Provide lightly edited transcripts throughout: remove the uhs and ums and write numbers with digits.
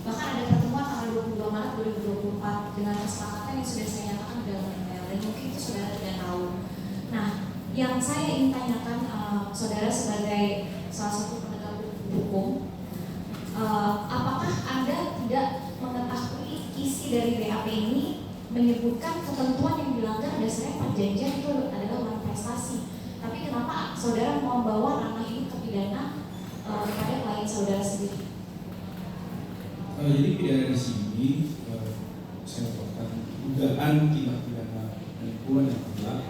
Bahkan ada pertemuan tanggal 22 Maret 2024 dengan kesepakatan yang sudah saya nyatakan dalam email, dan mungkin itu saudara tidak tahu. Nah, yang saya ingin tanyakan saudara sebagai salah satu penegak hukum, apakah Anda tidak mengetahui isi dari BAP ini menyebutkan ketentuan yang dilanggar dasarnya perjanjian itu adalah manifestasi, tapi kenapa saudara mau membawa ranah ini ke pidana kepada klien saudara sendiri? Jadi pidana di sini saya lakukan dugaan tindak pidana penipuan yang ke-8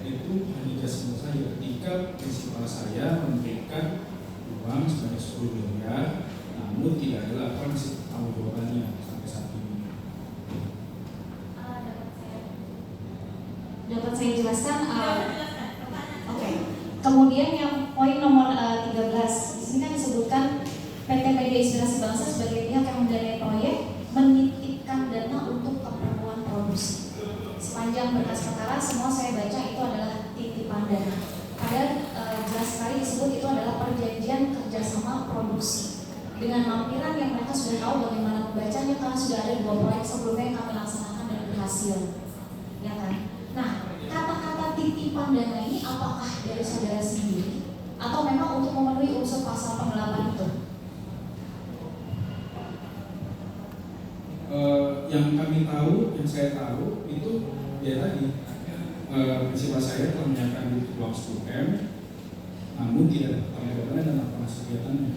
itu hanya jasmu saja ketika prinsipal saya memberikan uang sebanyak 10 miliar, namun tidak ada laporan hasil pertanggungjawabannya sampai saat ini. Dapat saya jelaskan? Oke. Kemudian yang poin nomor 13, di sini kan disebutkan PT Media Inspirasi Bangsa sebagai pihak yang mendanai proyek menitipkan dana untuk keperluan produksi. Sepanjang berkas perkara semua saya baca itu adalah titipan dana. Padahal jelas sekali disebut itu adalah perjanjian kerjasama produksi dengan lampiran yang mereka sudah tahu bagaimana membacanya karena sudah ada 2 proyek sebelumnya yang kami laksanakan dan berhasil, ya kan? Nah, kata-kata titipan dana ini apakah dari saudara sendiri atau memang untuk memenuhi unsur pasal penggelapan itu? Yang kami tahu, yang saya tahu itu ya tadi prinsipal saya telah menyatakan itu uang 10M, namun tidak ada pertanggungjawabannya dan laporan kegiatannya.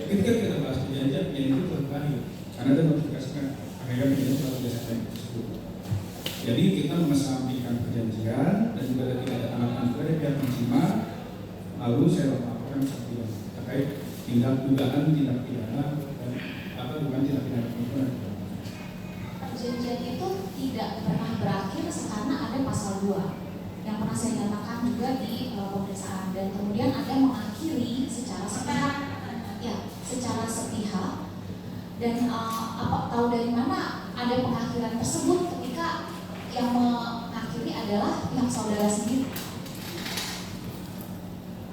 Ketika kita bahas perjanjian, yang itu terkait karena ada notifikasikan akhirnya perjanjian telah diselesaikan tersebut. Jadi kita mengesampingkan perjanjian dan juga tidak ada tanda tangan dari pihak penerima, lalu saya laporkan seperti itu terkait dugaan tindak pidana dan atau bukan tindak pidana penipuan. Perjanjian itu tidak pernah berakhir karena ada pasal 2 yang pernah saya nyatakan juga di pemeriksaan, dan kemudian ada mengakhiri secara sepihak, ya, secara sepihak. Dan apa tahu dari mana ada pengakhiran tersebut ketika yang mengakhiri adalah pihak saudara sendiri?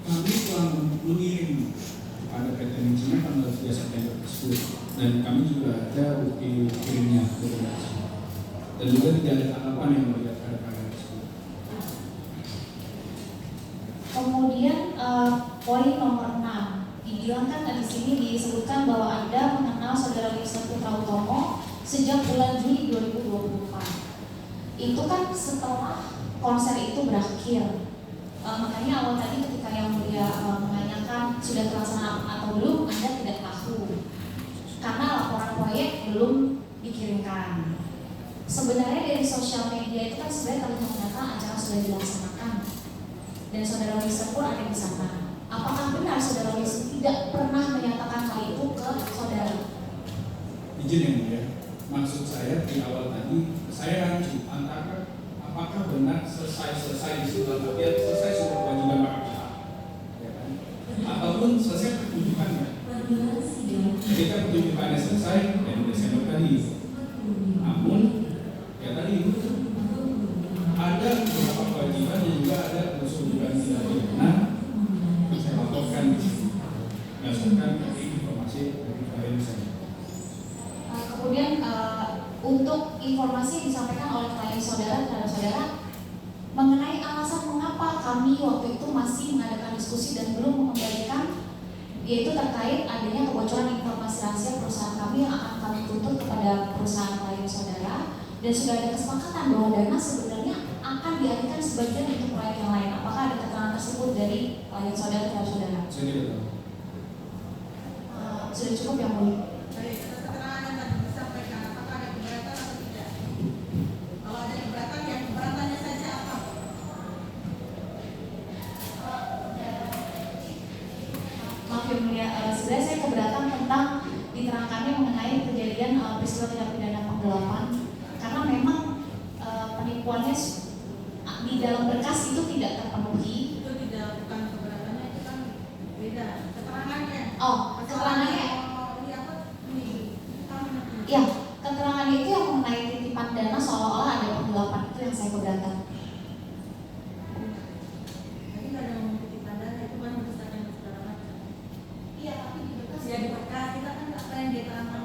Kami telah mengirim kepada PT Mincina tanggal 3 September tersebut, dan kami juga ada bukti kirimnya ke Komunikasi, dan juga tidak ada tanggapan yang melihat pada tanggal tersebut. Kemudian poin nomor 6 dibilangkan di sini disebutkan bahwa Anda mengenal saudara Mr. Putra Utomo sejak bulan Juni 2024. Itu kan setelah konser itu berakhir. Makanya awal tadi ketika yang mulia menanyakan sudah terlaksana atau belum, Anda tidak tahu karena laporan proyek belum dikirimkan. Sebenarnya dari sosial media itu kan sebenarnya terlihat nyata acara sudah dilaksanakan dan saudara Mr. pun ada di sana. Apakah benar saudara Mr. tidak pernah menyatakan hal itu ke saudara? Izin yang mulia, maksud saya di awal tadi saya rancu antara apakah benar selesai di situ dalam artian selesai sudah kewajiban para pihak, ya kan? Ataupun selesai pertunjukannya. Ketika pertunjukannya selesai dan Desember tadi, namun ya tadi ada beberapa kewajiban dan juga ada unsur dugaan tindak pidana yang saya laporkan di sini berdasarkan informasi dari klien saya. Kemudian untuk informasi yang disampaikan oleh klien saudara terhadap saudara mengenai alasan mengapa kami waktu itu masih mengadakan diskusi dan belum mengembalikan, yaitu terkait adanya kebocoran informasi rahasia perusahaan kami yang akan kami tuntut kepada perusahaan klien saudara, dan sudah ada kesepakatan bahwa dana sebenarnya akan dialihkan sebagian untuk proyek yang lain. Apakah ada keterangan tersebut dari klien saudara terhadap saudara? Saya tidak tahu. Sudah cukup yang mulia. Sebenarnya saya keberatan tentang diterangkannya mengenai kejadian peristiwa tindak pidana penggelapan, karena memang penipuannya di dalam berkas itu tidak terpenuhi. Itu tidak, bukan keberatannya, itu kan beda keterangannya. Oh, keterangannya? Ya, keterangannya itu yang mengenai titipan dana seolah-olah ada penggelapan, itu yang saya keberatan. Jadi nggak ada ngomong titipan dana, itu kan berdasarkan segala macam. Iya, tapi di berkas ya di berkas kita kan apa yang diterangkan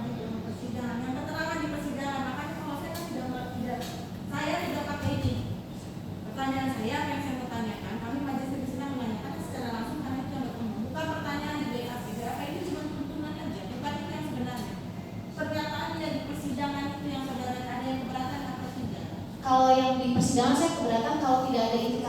persidangan saya keberatan kalau tidak ada indikasi